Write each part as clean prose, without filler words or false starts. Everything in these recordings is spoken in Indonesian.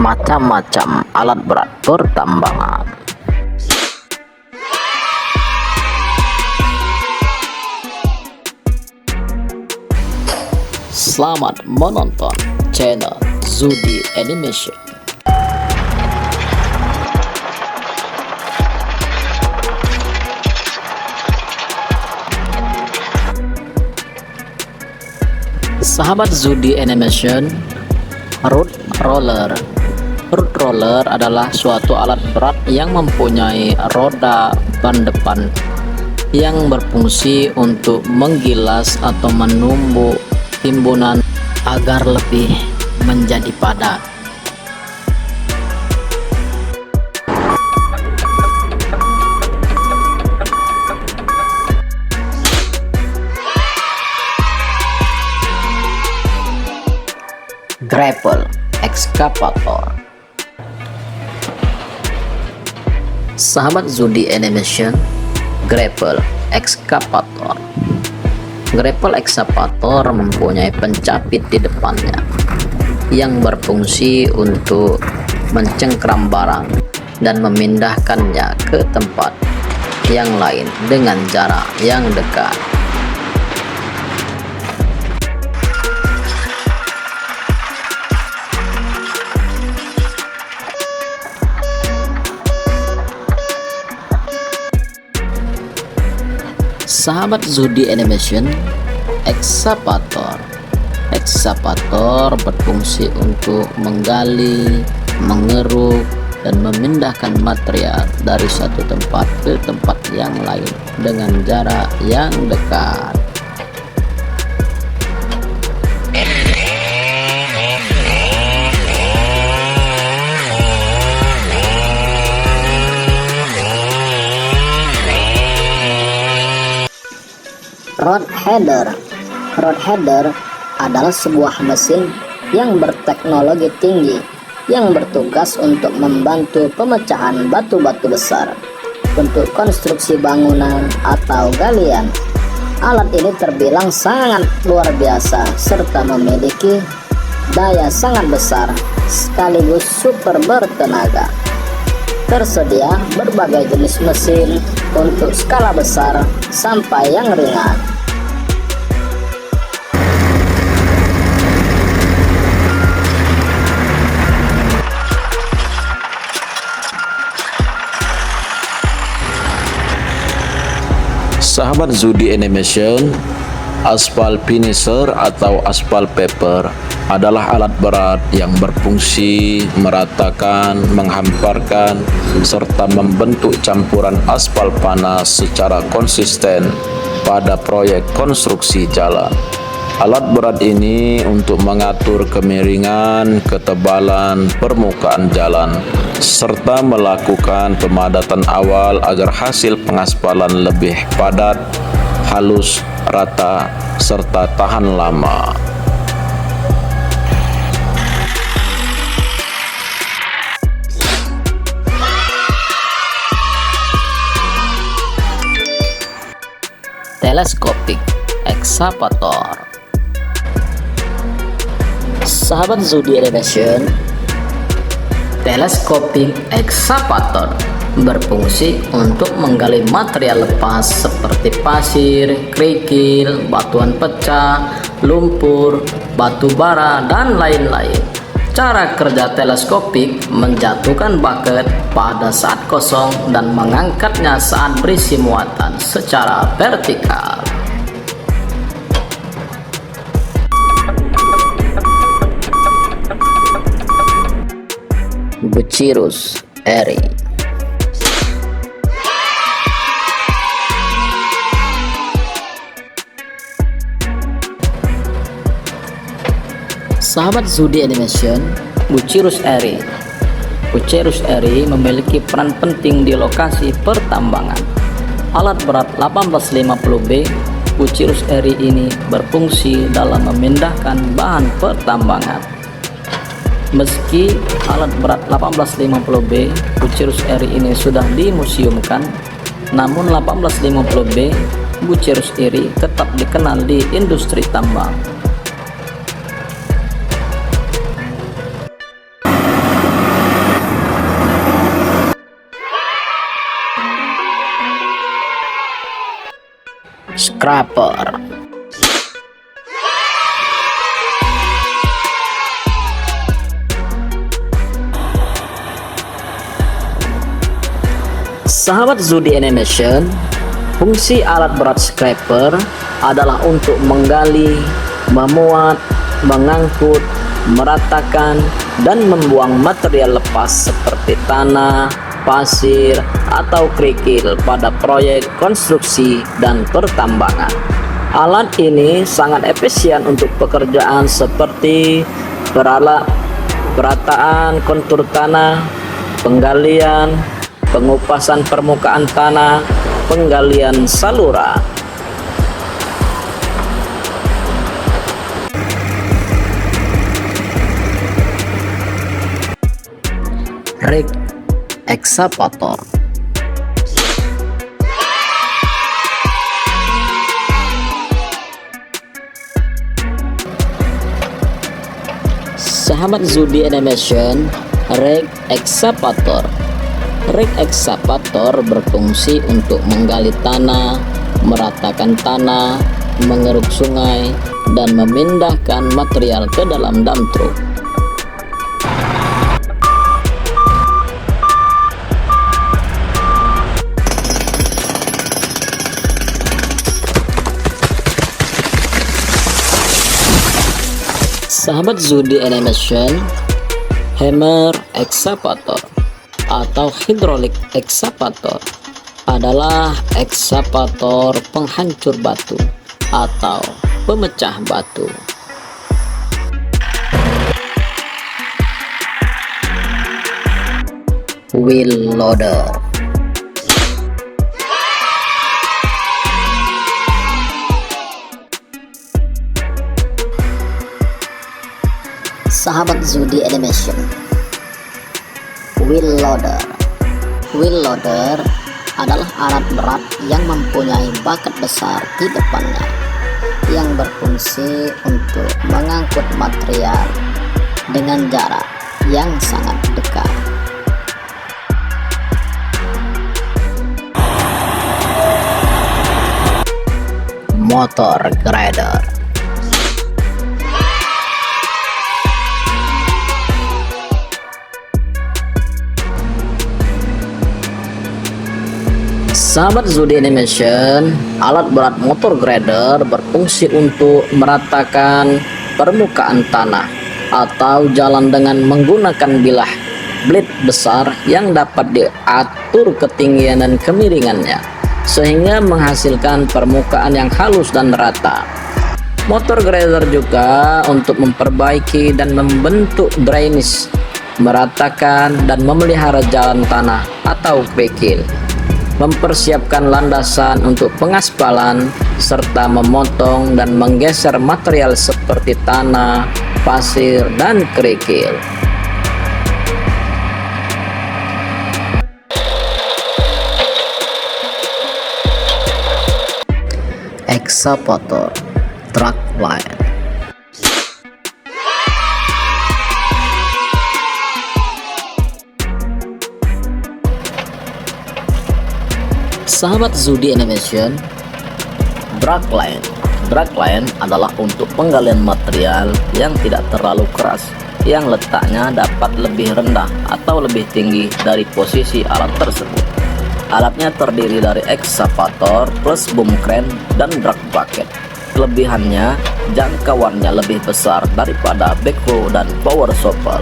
macam-macam alat berat pertambangan. Selamat menonton channel Zudi Animation. Sahabat Zudi Animation, road roller. Road roller adalah suatu alat berat yang mempunyai roda ban depan yang berfungsi untuk menggilas atau menumbuk timbunan agar lebih menjadi padat. Grapple excavator. Sahabat Zudi Animation, grapple excavator. Grapple excavator mempunyai pencapit di depannya yang berfungsi untuk mencengkram barang dan memindahkannya ke tempat yang lain dengan jarak yang dekat. Sahabat Zudi Animation, excavator. Excavator berfungsi untuk menggali, mengeruk, dan memindahkan material dari satu tempat ke tempat yang lain dengan jarak yang dekat. Road header. Road header adalah sebuah mesin yang berteknologi tinggi yang bertugas untuk membantu pemecahan batu-batu besar untuk konstruksi bangunan atau galian. Alat ini terbilang sangat luar biasa serta memiliki daya sangat besar sekaligus super bertenaga. Tersedia berbagai jenis mesin untuk skala besar sampai yang ringan. Sahabat Zudi Animation, aspal finisher atau aspal paper adalah alat berat yang berfungsi meratakan, menghamparkan, serta membentuk campuran aspal panas secara konsisten pada proyek konstruksi jalan. Alat berat ini untuk mengatur kemiringan, ketebalan permukaan jalan, serta melakukan pemadatan awal agar hasil pengaspalan lebih padat, halus, rata, serta tahan lama. Teleskopik excavator. Sahabat Zudi Animation, teleskopik excavator berfungsi untuk menggali material lepas seperti pasir, kerikil, batuan pecah, lumpur, batu bara, dan lain-lain. Cara kerja teleskopik menjatuhkan bucket pada saat kosong dan mengangkatnya saat berisi muatan secara vertikal. Bucyrus Erie. Sahabat Zudi Animation, Bucyrus Erie. Bucyrus Erie memiliki peran penting di lokasi pertambangan. Alat berat 1850B, Bucyrus Erie ini berfungsi dalam memindahkan bahan pertambangan. Meski alat berat 1850B Bucyrus Erie ini sudah dimuseumkan, namun 1850B Bucyrus Erie tetap dikenal di industri tambang. scraper. Sahabat Zudi Animation, fungsi alat berat scraper adalah untuk menggali, memuat, mengangkut, meratakan, dan membuang material lepas seperti tanah, pasir, atau kerikil pada proyek konstruksi dan pertambangan. Alat ini sangat efisien untuk pekerjaan seperti perataan kontur tanah, penggalian, pengupasan permukaan tanah, penggalian saluran. Rig excavator. Sahabat Zudi Animation, rig excavator. Rig excavator berfungsi untuk menggali tanah, meratakan tanah, mengeruk sungai, dan memindahkan material ke dalam dump truck. Sahabat Zudi Animation, hammer excavator atau hydraulic excavator adalah ekskavator penghancur batu atau pemecah batu. Wheel loader. Sahabat Zudi Animation, wheel loader. Wheel loader adalah alat berat yang mempunyai bakat besar di depannya yang berfungsi untuk mengangkut material dengan jarak yang sangat dekat. Motor grader. Sahabat Zudi Animation, alat berat motor grader berfungsi untuk meratakan permukaan tanah atau jalan dengan menggunakan bilah blade besar yang dapat diatur ketinggian dan kemiringannya sehingga menghasilkan permukaan yang halus dan rata. Motor grader juga untuk memperbaiki dan membentuk drainase, meratakan dan memelihara jalan tanah atau kerikil, mempersiapkan landasan untuk pengaspalan, serta memotong dan menggeser material seperti tanah, pasir, dan kerikil. Excavator, truck line. Sahabat Zudi Animation, drag line. Drag line adalah untuk penggalian material yang tidak terlalu keras, yang letaknya dapat lebih rendah atau lebih tinggi dari posisi alat tersebut. Alatnya terdiri dari ekskavator plus boom crane dan drag bucket. Kelebihannya, jangkauannya lebih besar daripada backhoe dan power shovel.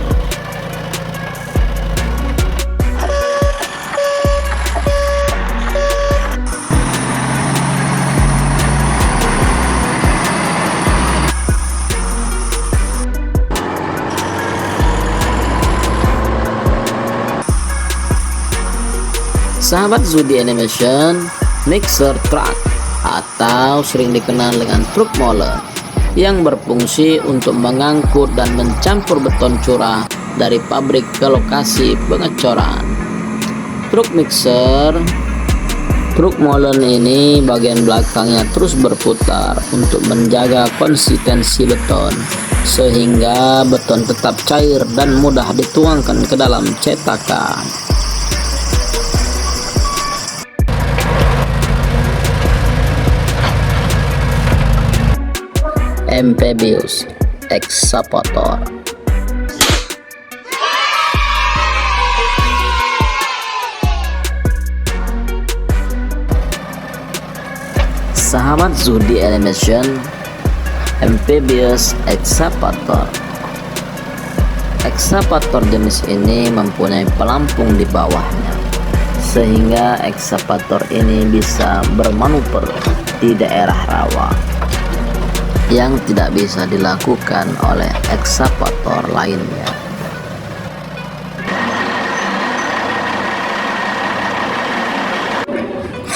Sahabat Zudi Animation, mixer truck atau sering dikenal dengan truk molen yang berfungsi untuk mengangkut dan mencampur beton curah dari pabrik ke lokasi pengecoran. Truk molen ini bagian belakangnya terus berputar untuk menjaga konsistensi beton sehingga beton tetap cair dan mudah dituangkan ke dalam cetakan. Amphibious Excavator. Sahabat Zudi Animation, Amphibious Excavator. Excavator jenis ini mempunyai pelampung di bawahnya, sehingga excavator ini bisa bermanuver di daerah rawa yang tidak bisa dilakukan oleh excavator lainnya.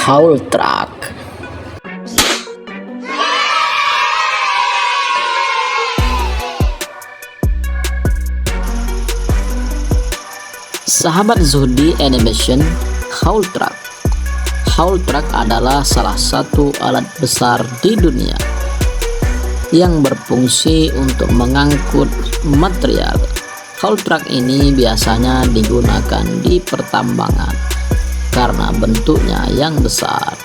Haul truck. Sahabat Zudi Animation, haul truck. Haul truck adalah salah satu alat besar di dunia yang berfungsi untuk mengangkut material. Haul truck ini biasanya digunakan di pertambangan karena bentuknya yang besar.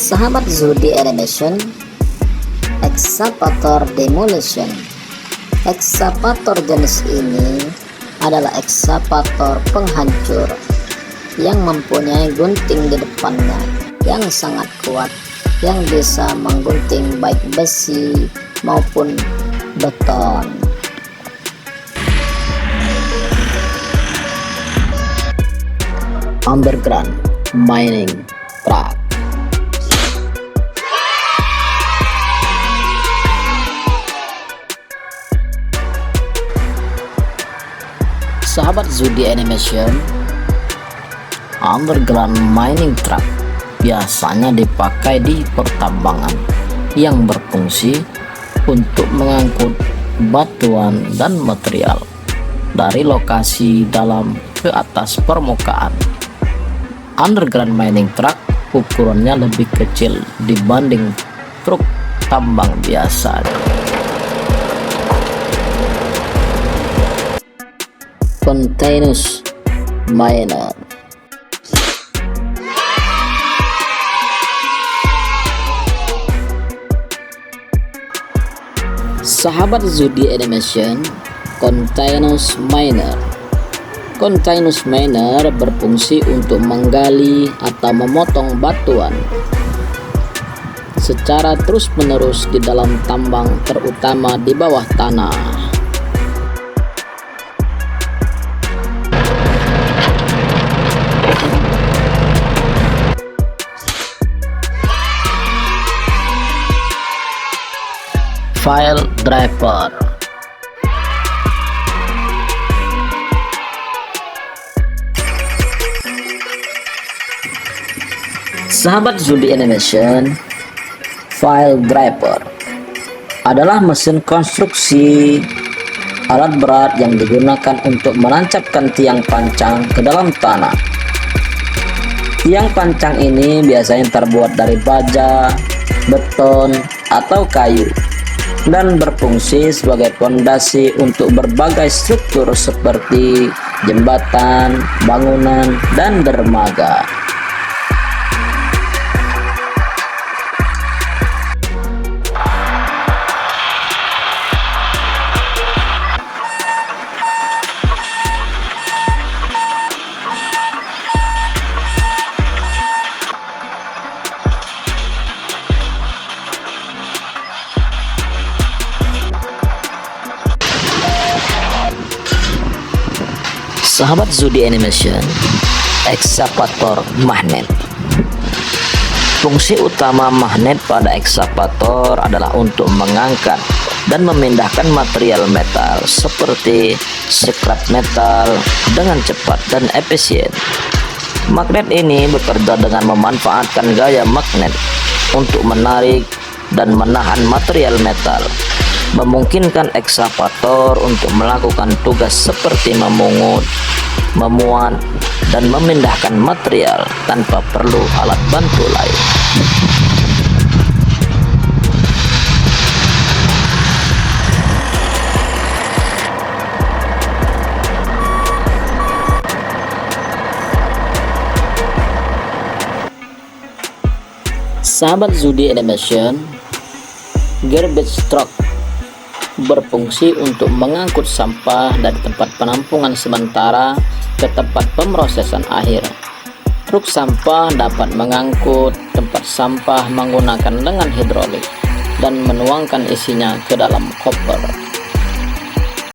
Sahabat Zudi Animation, Excavator Demolition. Excavator jenis ini adalah excavator penghancur yang mempunyai gunting di depannya yang sangat kuat, yang bisa menggunting baik besi maupun beton. Underground mining truck. Sahabat Zudi Animation, underground mining truck biasanya dipakai di pertambangan yang berfungsi untuk mengangkut batuan dan material dari lokasi dalam ke atas permukaan. Underground mining truck ukurannya lebih kecil dibanding truk tambang biasa. Continuous miner. Sahabat Zudi Animation, continuous miner. Continuous miner berfungsi untuk menggali atau memotong batuan secara terus-menerus di dalam tambang, terutama di bawah tanah. File driver. Sahabat Zudi Animation, file driver adalah mesin konstruksi alat berat yang digunakan untuk menancapkan tiang pancang ke dalam tanah. Tiang pancang ini biasanya terbuat dari baja, beton, atau kayu, dan berfungsi sebagai fondasi untuk berbagai struktur seperti jembatan, bangunan, dan dermaga. Sahabat Zudi Animation, excavator magnet. Fungsi utama magnet pada excavator adalah untuk mengangkat dan memindahkan material metal seperti scrap metal dengan cepat dan efisien. Magnet ini bekerja dengan memanfaatkan gaya magnet untuk menarik dan menahan material metal, memungkinkan ekskavator untuk melakukan tugas seperti memungut, memuat, dan memindahkan material tanpa perlu alat bantu lain. Sahabat Zudi Animation, garbage truck berfungsi untuk mengangkut sampah dari tempat penampungan sementara ke tempat pemrosesan akhir. Truk sampah dapat mengangkut tempat sampah menggunakan dengan hidrolik dan menuangkan isinya ke dalam koper.